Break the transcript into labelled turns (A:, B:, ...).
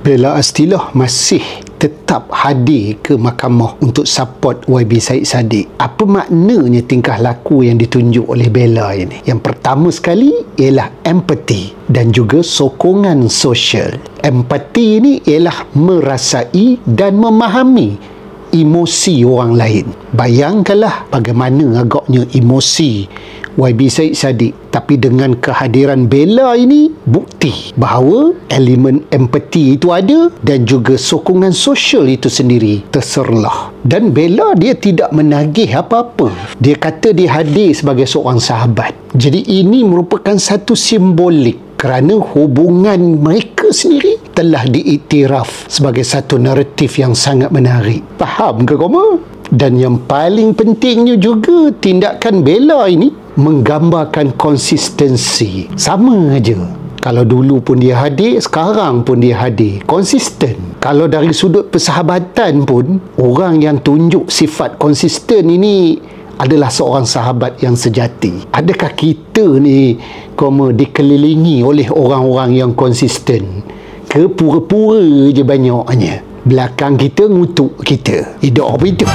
A: Bella Astilah masih tetap hadir ke mahkamah untuk support YB Syed Saddiq. Apa maknanya tingkah laku yang ditunjuk oleh Bella ini? Yang pertama sekali ialah empathy dan juga sokongan sosial. Empati ini ialah merasai dan memahami emosi orang lain. Bayangkanlah bagaimana agaknya emosi YB Syed Saddiq, tapi dengan kehadiran Bella ini, bukti bahawa elemen empati itu ada dan juga sokongan sosial itu sendiri terserlah. Dan Bella dia tidak menagih apa-apa. Dia kata dia hadir sebagai seorang sahabat. Jadi ini merupakan satu simbolik kerana hubungan mereka sendiri telah diiktiraf sebagai satu naratif yang sangat menarik. Faham ke kamu? Dan yang paling pentingnya juga, tindakan Bella ini menggambarkan konsistensi. Sama aja. Kalau dulu pun dia hadir, sekarang pun dia hadir. Konsisten. Kalau dari sudut persahabatan pun, orang yang tunjuk sifat konsisten ini adalah seorang sahabat yang sejati. Adakah kita ni dikelilingi oleh orang-orang yang konsisten? Ke pura-pura je banyaknya. Belakang kita ngutuk kita. Hidup apa itu?